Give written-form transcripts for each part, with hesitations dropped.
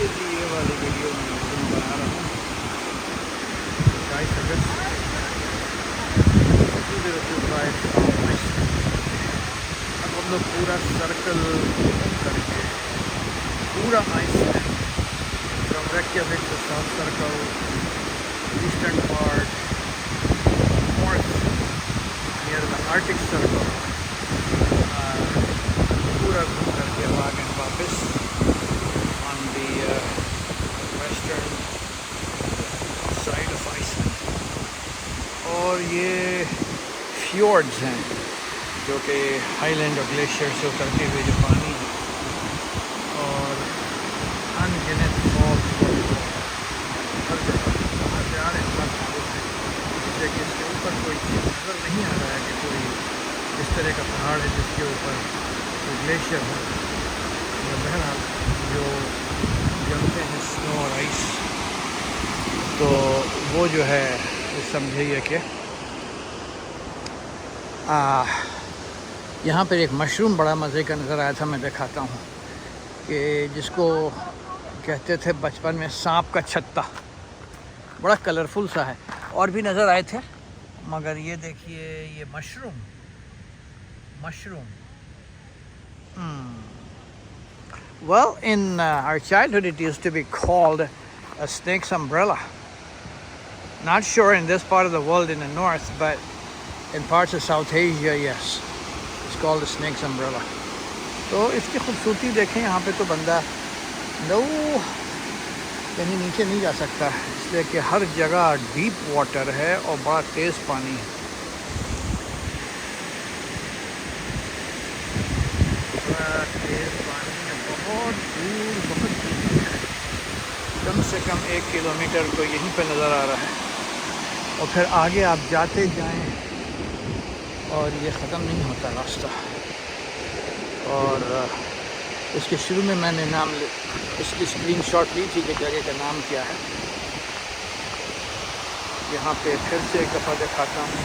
یہ والی ویڈیو میں بنا رہا ہوں 22 اگست 2025. اب ہم لوگ پورا سرکل کر کے پورا Iceland from Reykjavik to south circle eastern part north near the Arctic circle پورا گھوم کر کے اب آ گئے واپس on the western side of Iceland. اور یہ فیورڈز ہیں جو کہ ہائی لینڈ اور گلیشیئر سے اترتے ہوئے جو پانی ہے اور ان گنت فالز ہر جگہ کہاں سے آ رہے ہیں اس لیے کہ اس کے اوپر کوئی چیز نظر نہیں آ رہا ہے کہ کوئی اس طرح کا پہاڑ ہے جس کے اوپر کوئی گلیشیئر ہو. بہرحال جو جمتے ہیں سنو اور آئس تو وہ جو ہے سمجھیے کہ یہاں پر ایک مشروم بڑا مزے کا نظر آیا تھا. میں دکھاتا ہوں کہ جس کو کہتے تھے بچپن میں سانپ کا چھتا. بڑا کلرفل سا ہے. اور بھی نظر آئے تھے مگر یہ دیکھیے یہ mushroom well in our childhood it used to be called a snake's umbrella. Not sure in this part of the world in the north, but in parts of South Asia, yes, it's called the snake's umbrella. تو اس کی خوبصورتی دیکھیں. یہاں پہ تو بندہ نو کہیں نیچے نہیں جا سکتا اس لیے کہ ہر جگہ ڈیپ واٹر ہے اور بڑا تیز پانی ہے. بڑا تیز پانی ہے بہت دور ہے. کم سے کم 1 کلومیٹر تو یہیں پہ نظر آ رہا ہے اور پھر آگے آپ جاتے جائیں اور یہ ختم نہیں ہوتا راستہ. اور اس کے شروع میں میں نے اس کی اسکرین شاٹ لی تھی کہ جگہ کا نام کیا ہے. یہاں پہ پھر سے ایک دفعہ دکھاتا ہوں.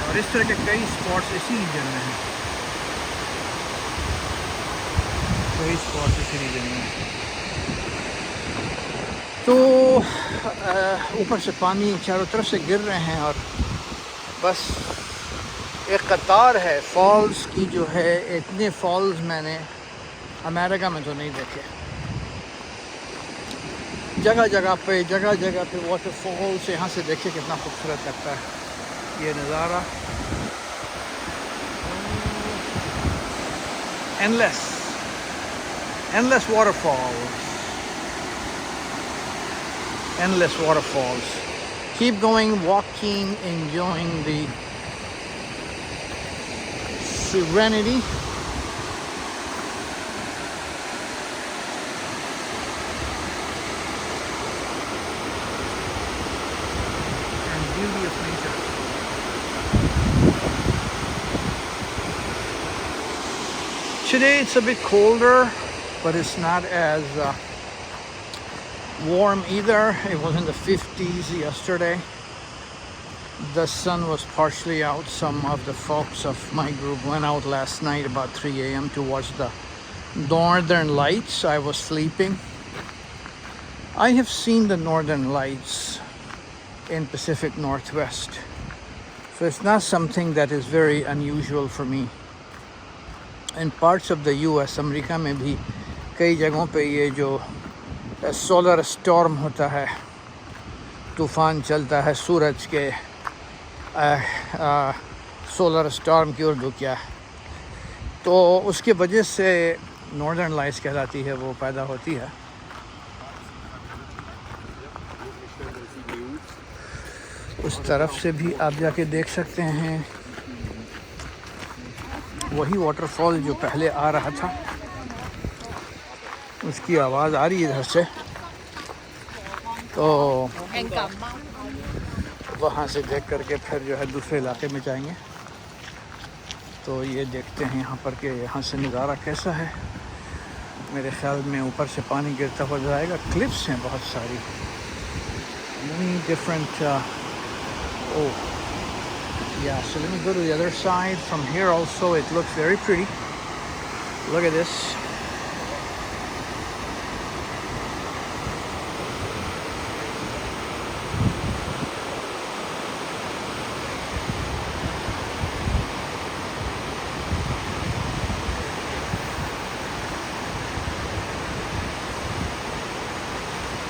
اور اس طرح کے کئی اسپاٹس اسی ریجن میں ہیں. تو اوپر سے پانی چاروں طرف سے گر رہے ہیں اور بس ایک قطار ہے فالز کی جو ہے. اتنے فالز میں نے امریکہ میں تو نہیں دیکھے. جگہ جگہ پہ واٹر فالز. یہاں سے دیکھیں کتنا خوبصورت لگتا ہے یہ نظارہ. endless waterfalls. Keep going, walking, enjoying the serenity. And beauty of nature. Today it's a bit colder, but it's not as warm either. It was in the 50s yesterday. The sun was partially out. Some of the folks of my group went out last night about 3 a.m. to watch the northern lights. I was sleeping. I have seen the northern lights in Pacific Northwest, so it's not something that is very unusual for me. In parts of the US, امریکہ میں بھی کئی جگہوں پہ یہ جو solar storm ہوتا ہے, طوفان چلتا ہے سورج کے. سولر اسٹارم کی اردو کیا ہے؟ تو اس کی وجہ سے ناردرن لائٹس کہلاتی ہے, وہ پیدا ہوتی ہے. اس طرف سے بھی آپ جا کے دیکھ سکتے ہیں. وہی واٹر فال جو پہلے آ رہا تھا اس کی آواز آ رہی ہے ادھر سے. تو وہاں سے دیکھ کر کے پھر جو ہے دوسرے علاقے میں جائیں گے. تو یہ دیکھتے ہیں یہاں پر کہ یہاں سے نظارہ کیسا ہے. میرے خیال میں اوپر سے پانی گرتا ہوا جائے گا. کلپس ہیں بہت ساری. many different yeah, so let me go to the other side. From here also it looks very pretty. Look at this.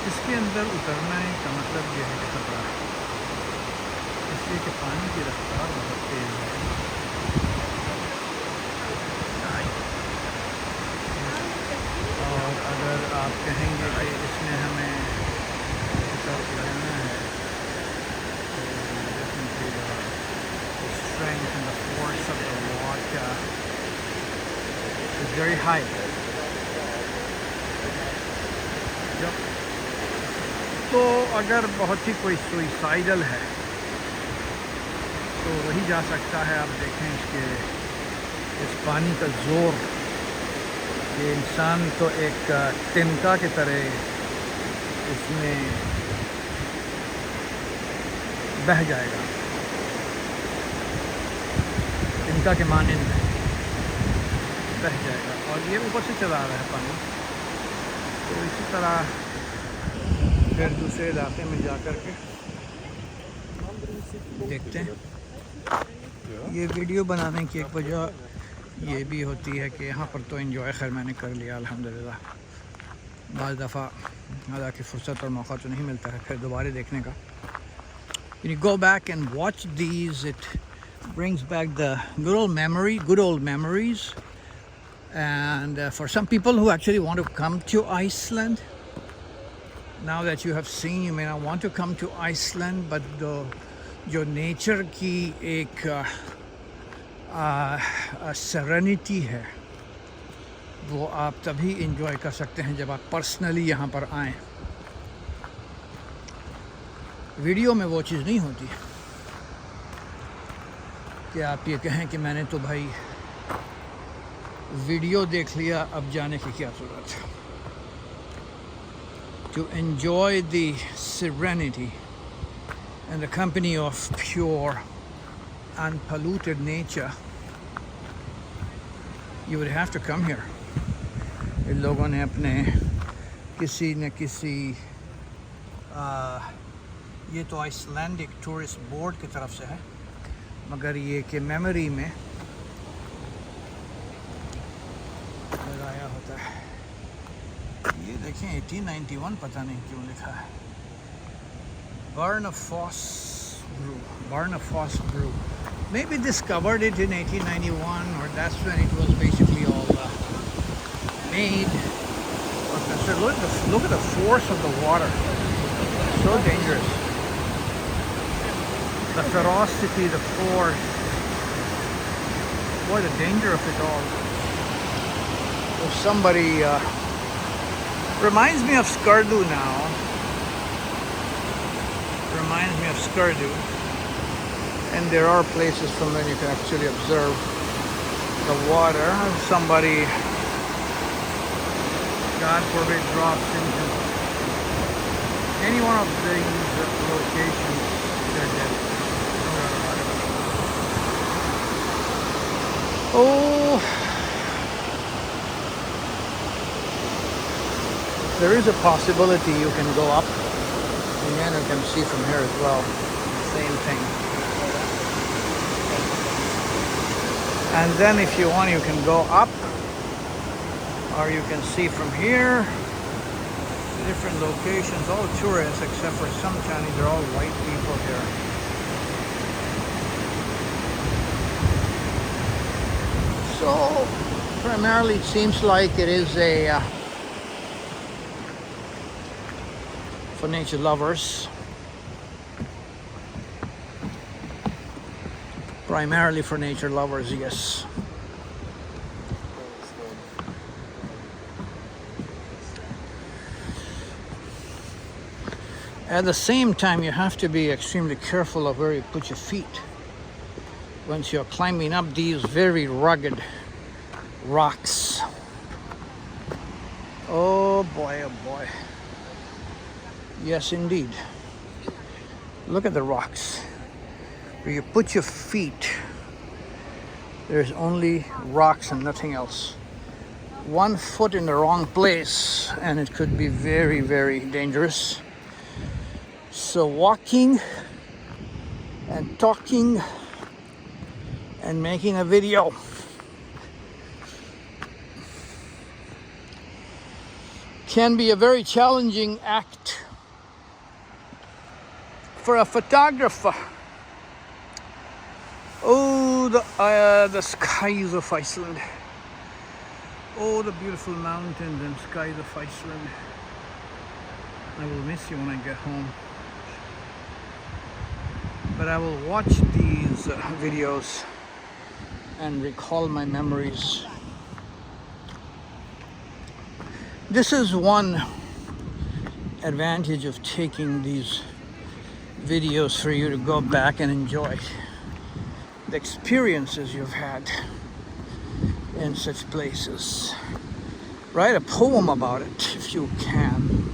इसके अंदर उतरना का मतलब ये है कि खतरा है, इसलिए कि पानी की रफ्तार बहुत तेज़ है। और अगर आप कहेंगे कि इसमें हमें उतर के जाना है तो definitely the strength and the force of the water is very high. तो अगर बहुत ही कोई सुइसाइडल है तो वही जा सकता है। आप देखें इसके इस पानी का ज़ोर, ये इंसान तो एक तिनका की तरह इसमें बह जाएगा, तिनका के मानंद बह जाएगा। और ये ऊपर से चला रहा है पानी, तो इसी तरह फिर दूसरे इलाके में जा कर के देखते हैं। ये वीडियो बनाने की एक वजह ये भी होती है कि यहाँ पर तो एंजॉय खैर मैंने कर लिया अल्हम्दुलिल्लाह। बाज़ दफ़ा हालांकि फ़ुर्सत और मौका तो नहीं मिलता है फिर दोबारा देखने का। You go back and watch these, it brings back the good old memories. And for some people who actually want to come to Iceland, now that you have seen, you may not want to come to Iceland, but जो nature की एक serenity है वो आप तभी enjoy कर सकते हैं जब आप पर्सनली यहाँ पर आएँ। वीडियो में वो चीज़ नहीं होती कि आप ये कहें कि मैंने तो भाई वीडियो देख लिया, अब जाने की क्या ज़रूरत है। To enjoy the serenity and the company of pure, unpolluted nature, you would have to come here. इन लोगों ने अपने किसी न किसी ये तो आइसलैंडिक टूरिस्ट बोर्ड की तरफ से है, मगर ये कि मेमोरी में लगाया होता है। ये देखें 1891 पता नहीं क्यों लिखा है। Waterfalls brew. Maybe discovered it in 1891, or that's when it was basically all made. But look at the force of the water. So dangerous. The ferocity, the force. Boy, the danger of it all. If somebody reminds me of Skardu now. Reminds me of Skardu. And there are places from where you can actually observe the water. Somebody, God forbid, drops into any one of these locations, they're dead. Oh, there is a possibility you can go up, and then you can see from here as well. Same thing. And then if you want, you can go up, or you can see from here different locations, all tourists except for some Chinese. They're all white people here. So primarily it seems like it is a for nature lovers. Primarily for nature lovers, yes. At the same time, you have to be extremely careful of where you put your feet once you're climbing up these very rugged rocks. Oh boy, oh boy. Yes, indeed. Look at the rocks. Where you put your feet, there's only rocks and nothing else. 1 foot in the wrong place and it could be very, very dangerous. So walking and talking and making a video can be a very challenging act. for a photographer. Oh, the skies of Iceland. Oh, the beautiful mountains and skies of Iceland. I will miss you when I get home. But I will watch these videos and recall my memories. This is one advantage of taking these videos for you to go back and enjoy the experiences you've had in such places. Write a poem about it if you can.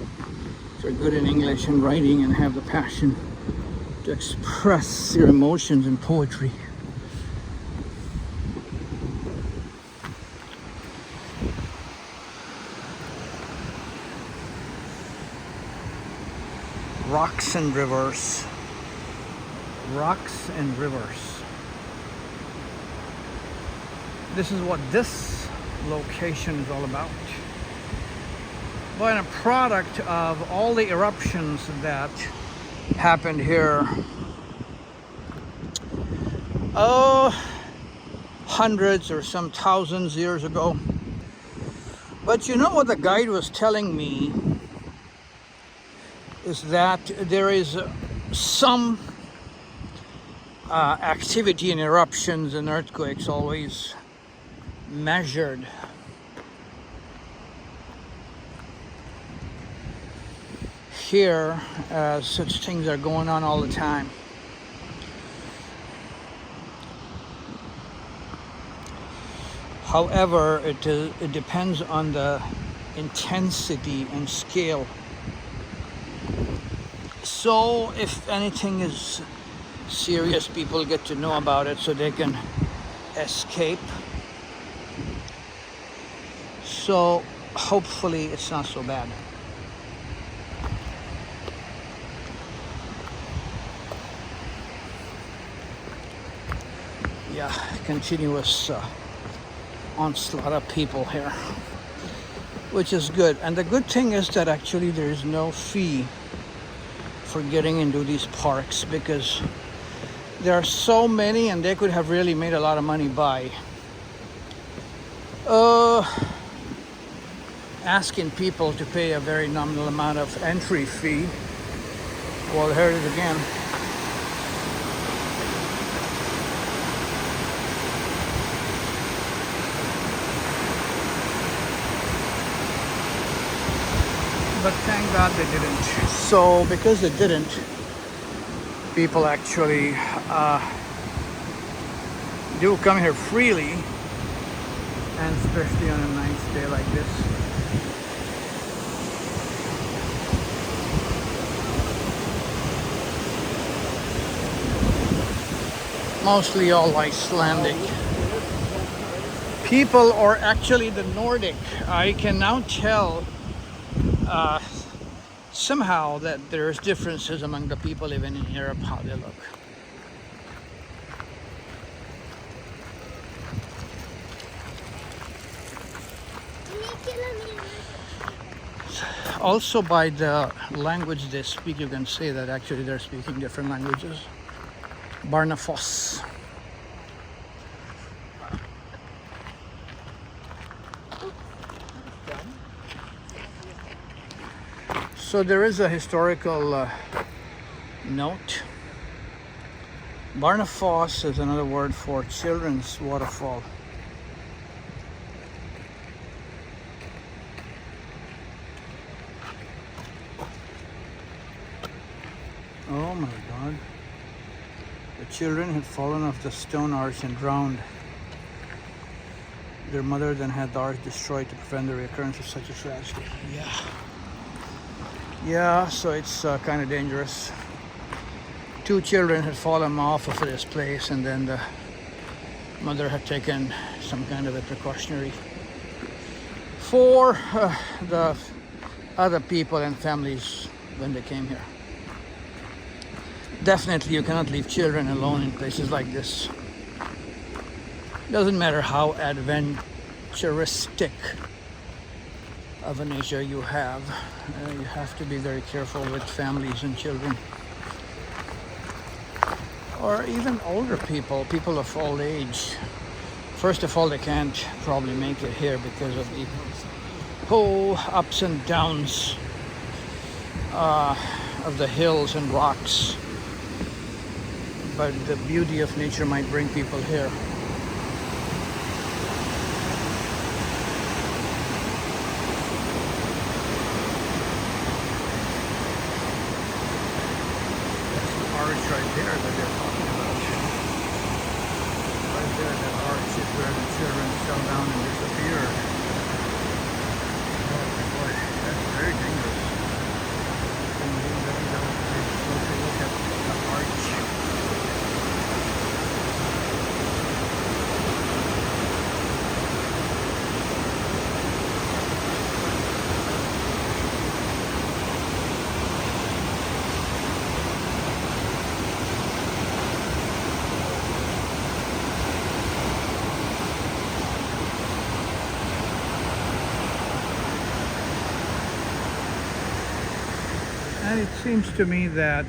If you're good in English and writing and have the passion to express your emotions in poetry. Rocks and rivers. Rocks and rivers. This is what this location is all about. But a product of all the eruptions that happened here hundreds or some thousands years ago. But you know what the guide was telling me is that there is some activity in eruptions and earthquakes always measured. Here, such things are going on all the time. However, it depends on the intensity and scale. So if anything is serious, people get to know about it so they can escape. So hopefully it's not so bad. Yeah, continuous onslaught of people here, which is good. And the good thing is that actually there is no fee for getting into these parks, because there are so many and they could have really made a lot of money by asking people to pay a very nominal amount of entry fee. Well, here it is again. But thank God they didn't. So because they didn't, people actually do come here freely, and especially on a nice day like this. Mostly all Icelandic people, or actually the Nordic. I can now tell somehow that there's differences among the people living in Europe, how they look. Also, by the language they speak, you can say that actually they're speaking different languages. Waterfalls. So there is a historical note. Waterfalls is another word for children's waterfall. Oh my God. The children had fallen off the stone arch and drowned. Their mother then had the arch destroyed to prevent the recurrence of such a tragedy. Yeah, so it's kind of dangerous. 2 children had fallen off of this place, and then the mother had taken some kind of a precautionary for the other people and families when they came here. Definitely you cannot leave children alone in places like this. Doesn't matter how adventuristic of a nature you have to be very careful with families and children. or even older people, people of old age. First of all, they can't probably make it here because of the whole ups and downs of the hills and rocks. But the beauty of nature might bring people here. Arch right there that they're talking about. Right there, that arch is where the children fell down and disappeared. Oh boy, that's very dangerous. And we really don't take a closer look at the arch. And it seems to me that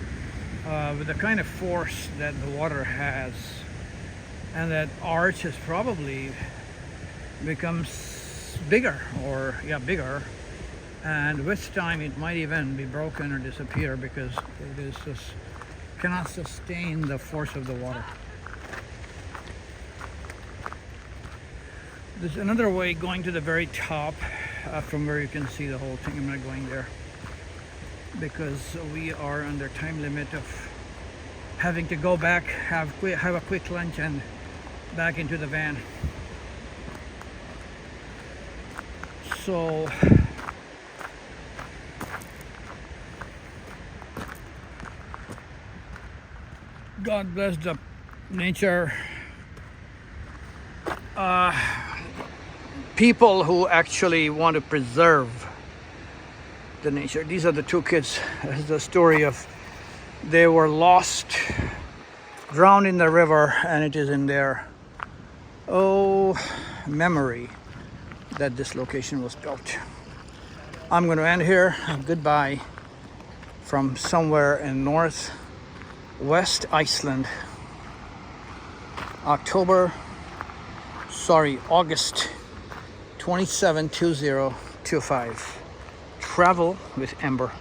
with the kind of force that the water has, and that arch has probably becomes bigger, or bigger, and with time it might even be broken or disappear because it is just cannot sustain the force of the water. There's another way going to the very top from where you can see the whole thing. I'm not going there because we are under time limit of having to go back, have a quick lunch and back into the van. So God bless the nature. People who actually want to preserve the nature. These are the two kids. This is the story of they were lost, drowned in the river, and it is in their memory that this location was built. I'm going to end here. Goodbye from somewhere in northwest Iceland. August 27, 2025. Travel with Ember.